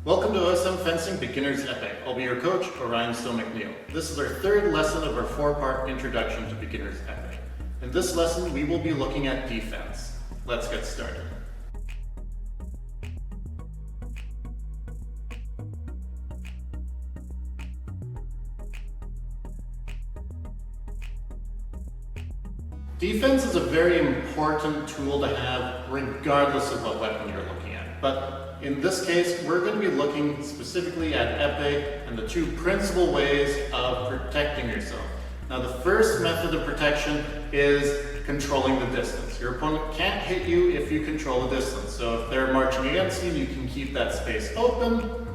Welcome to OSM Fencing Beginner's Epee. I'll be your coach, Orion McNeil. This is our third lesson of our four-part introduction to Beginner's Epee. In this lesson, we will be looking at defense. Let's get started. Defense is a very important tool to have regardless of what weapon you're looking at. But in this case, we're going to be looking specifically at epee and the two principal ways of protecting yourself. Now, the first method of protection is controlling the distance. Your opponent can't hit you if you control the distance. So if they're marching against you and you can keep that space open,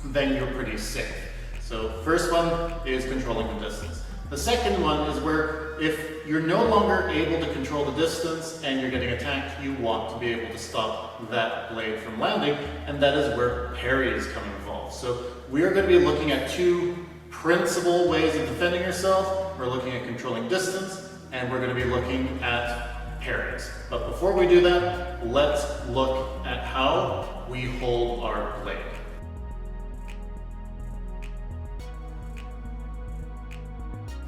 then you're pretty safe. So first one is controlling the distance. The second one is where if you're no longer able to control the distance and you're getting attacked, you want to be able to stop that blade from landing, and that is where parries come involved. So we are going to be looking at two principal ways of defending yourself. We're looking at controlling distance, and we're going to be looking at parries. But before we do that, let's look at how we hold our blade.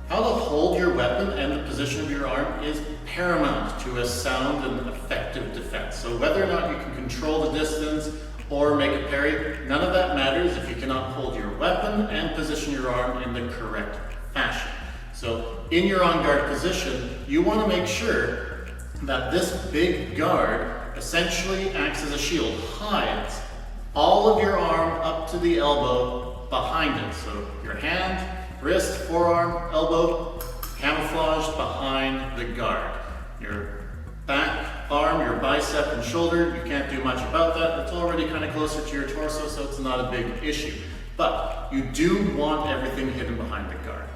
How to hold your weapon and the position of your arm is paramount to a sound and effective defense. So whether or not you can control the distance or make a parry, none of that matters if you cannot hold your weapon and position your arm in the correct fashion. So in your on guard position, you want to make sure that this big guard essentially acts as a shield, hides all of your arm up to the elbow behind it. So your hand, wrist, forearm, elbow, camouflaged behind the guard. Your back arm, your bicep and shoulder, you can't do much about that. It's already kind of closer to your torso, so it's not a big issue. But you do want everything hidden behind the guard.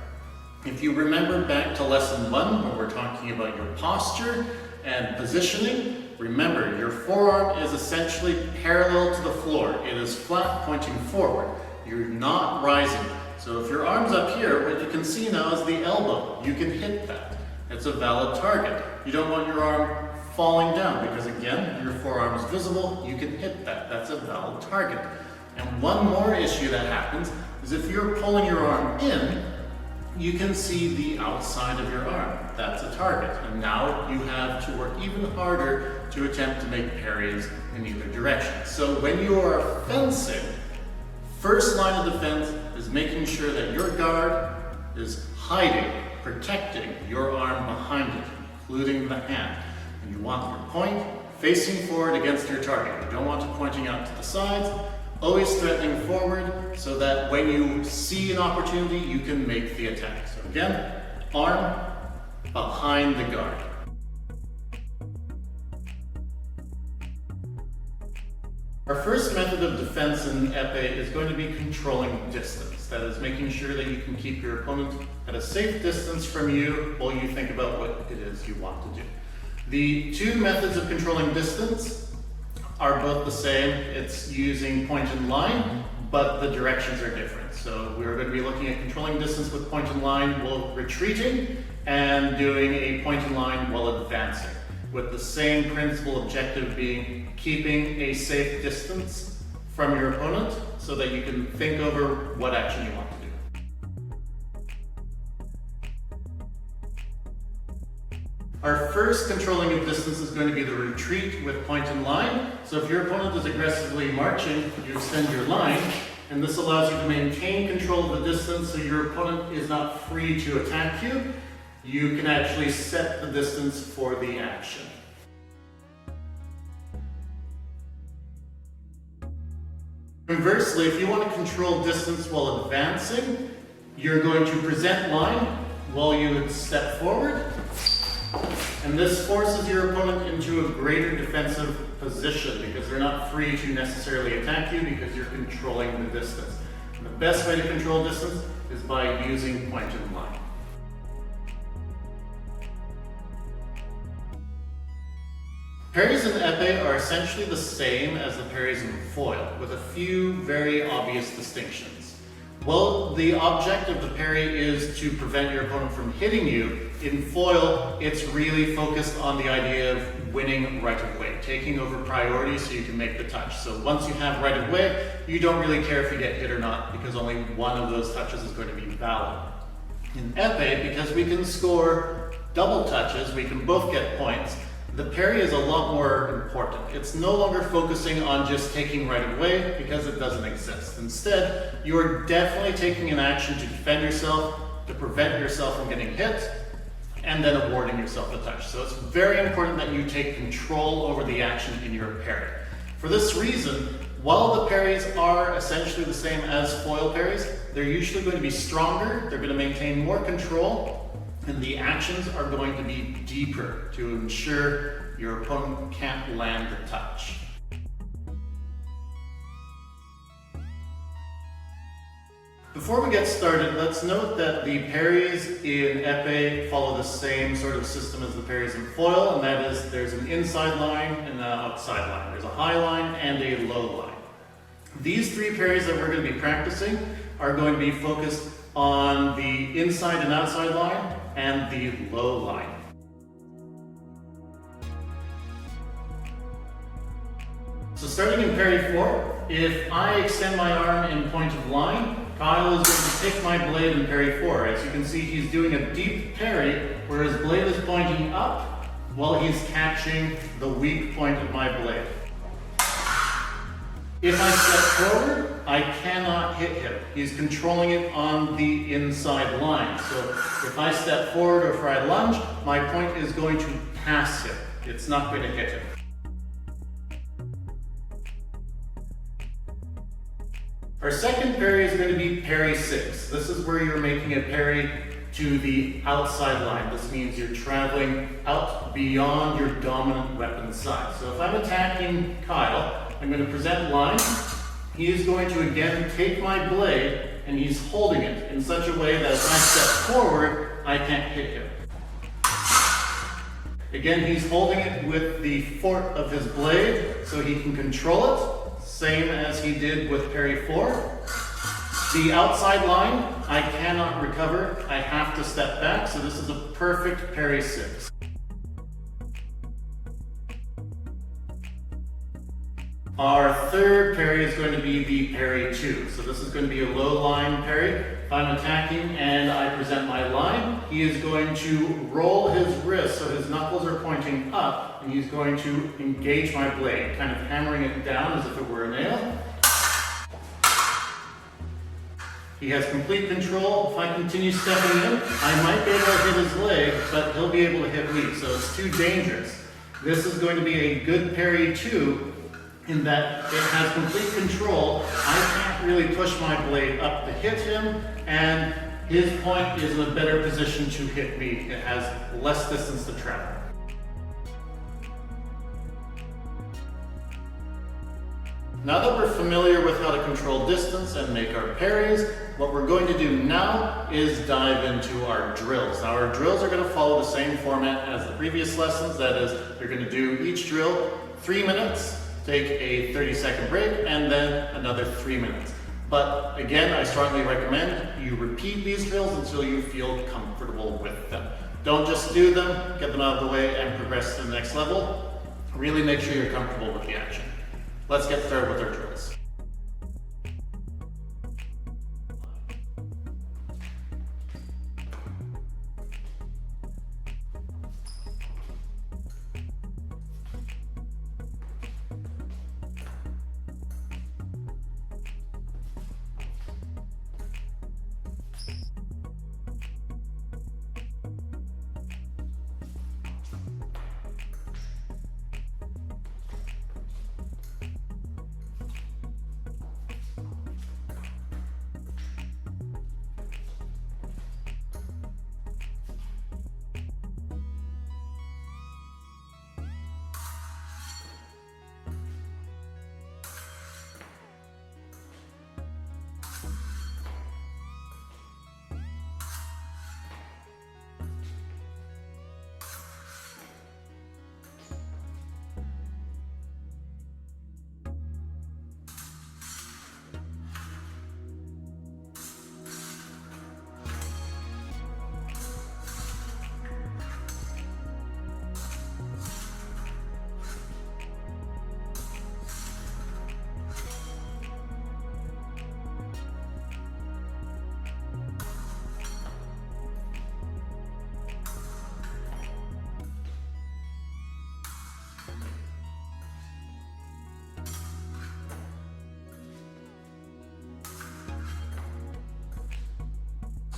If you remember back to lesson 1, when we're talking about your posture and positioning, remember your forearm is essentially parallel to the floor. It is flat, pointing forward. You're not rising. So if your arm's up here, what you can see now is the elbow. You can hit that. It's a valid target. You don't want your arm falling down because, again, your forearm is visible. You can hit that. That's a valid target. And one more issue that happens is if you're pulling your arm in, you can see the outside of your arm. That's a target. And now you have to work even harder to attempt to make parries in either direction. So when you are fencing, first line of defense is making sure that your guard is hiding, protecting your arm behind it, including the hand. And you want your point facing forward against your target. You don't want it pointing out to the sides, always threatening forward so that when you see an opportunity, you can make the attack. So again, arm behind the guard. Our first method of defense in epee is going to be controlling distance. That is making sure that you can keep your opponent at a safe distance from you while you think about what it is you want to do. The two methods of controlling distance are both the same. It's using point and line, but the directions are different. So we're going to be looking at controlling distance with point and line while retreating and doing a point and line while advancing, with the same principal objective being keeping a safe distance from your opponent so that you can think over what action you want to do. Our first controlling of distance is going to be the retreat with point and line. So if your opponent is aggressively marching, you extend your line, and this allows you to maintain control of the distance so your opponent is not free to attack you. You can actually set the distance for the action. Conversely, if you want to control distance while advancing, you're going to present line while you step forward, and this forces your opponent into a greater defensive position because they're not free to necessarily attack you because you're controlling the distance. And the best way to control distance is by using point and line. Parries in epee are essentially the same as the parries in foil, with a few very obvious distinctions. Well, the object of the parry is to prevent your opponent from hitting you. In foil, it's really focused on the idea of winning right of way, taking over priority so you can make the touch. So once you have right of way, you don't really care if you get hit or not, because only one of those touches is going to be valid. In epee, because we can score double touches, we can both get points, the parry is a lot more important. It's no longer focusing on just taking right of way, because it doesn't exist. Instead, you're definitely taking an action to defend yourself, to prevent yourself from getting hit, and then awarding yourself a touch. So it's very important that you take control over the action in your parry. For this reason, while the parries are essentially the same as foil parries, they're usually going to be stronger, they're going to maintain more control, and the actions are going to be deeper to ensure your opponent can't land the touch. Before we get started, let's note that the parries in epee follow the same sort of system as the parries in foil, and that is there's an inside line and an outside line. There's a high line and a low line. These three parries that we're going to be practicing are going to be focused on the inside and outside line and the low line. So starting in parry 4, if I extend my arm in point of line, Kyle is going to pick my blade in parry 4. As you can see, he's doing a deep parry where his blade is pointing up while he's catching the weak point of my blade. If I step forward, I cannot hit him. He's controlling it on the inside line. So if I step forward or if I lunge, my point is going to pass him. It's not going to hit him. Our second parry is going to be parry 6. This is where you're making a parry to the outside line. This means you're traveling out beyond your dominant weapon side. So if I'm attacking Kyle, I'm going to present line. He is going to again take my blade and he's holding it in such a way that if I step forward, I can't hit him. Again, he's holding it with the fort of his blade so he can control it, same as he did with parry 4. The outside line, I cannot recover. I have to step back, so this is a perfect parry 6. Our third parry is going to be the Parry Two. So this is going to be a low line parry. If I'm attacking and I present my line, he is going to roll his wrist so his knuckles are pointing up, and he's going to engage my blade, kind of hammering it down as if it were a nail. He has complete control. If I continue stepping in, I might be able to hit his leg, but he'll be able to hit me, so it's too dangerous. This is going to be a good Parry Two, in that it has complete control. I can't really push my blade up to hit him, and his point is in a better position to hit me. It has less distance to travel. Now that we're familiar with how to control distance and make our parries, what we're going to do now is dive into our drills. Now our drills are going to follow the same format as the previous lessons. That is, you're going to do each drill 3 minutes, take a 30-second break, and then another 3 minutes. But again, I strongly recommend you repeat these drills until you feel comfortable with them. Don't just do them, get them out of the way, and progress to the next level. Really make sure you're comfortable with the action. Let's get started with our drills.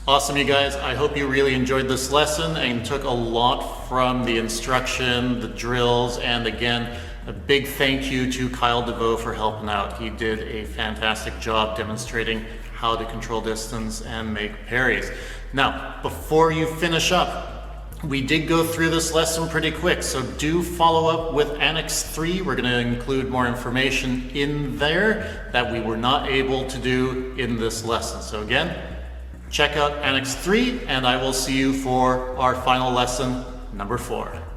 Awesome, you guys. I hope you really enjoyed this lesson and took a lot from the instruction, the drills, and again, a big thank you to Kyle DeVoe for helping out. He did a fantastic job demonstrating how to control distance and make parries. Now, before you finish up, we did go through this lesson pretty quick, so do follow up with Annex 3. We're going to include more information in there that we were not able to do in this lesson. So again, check out Annex 3, and I will see you for our final lesson, number 4.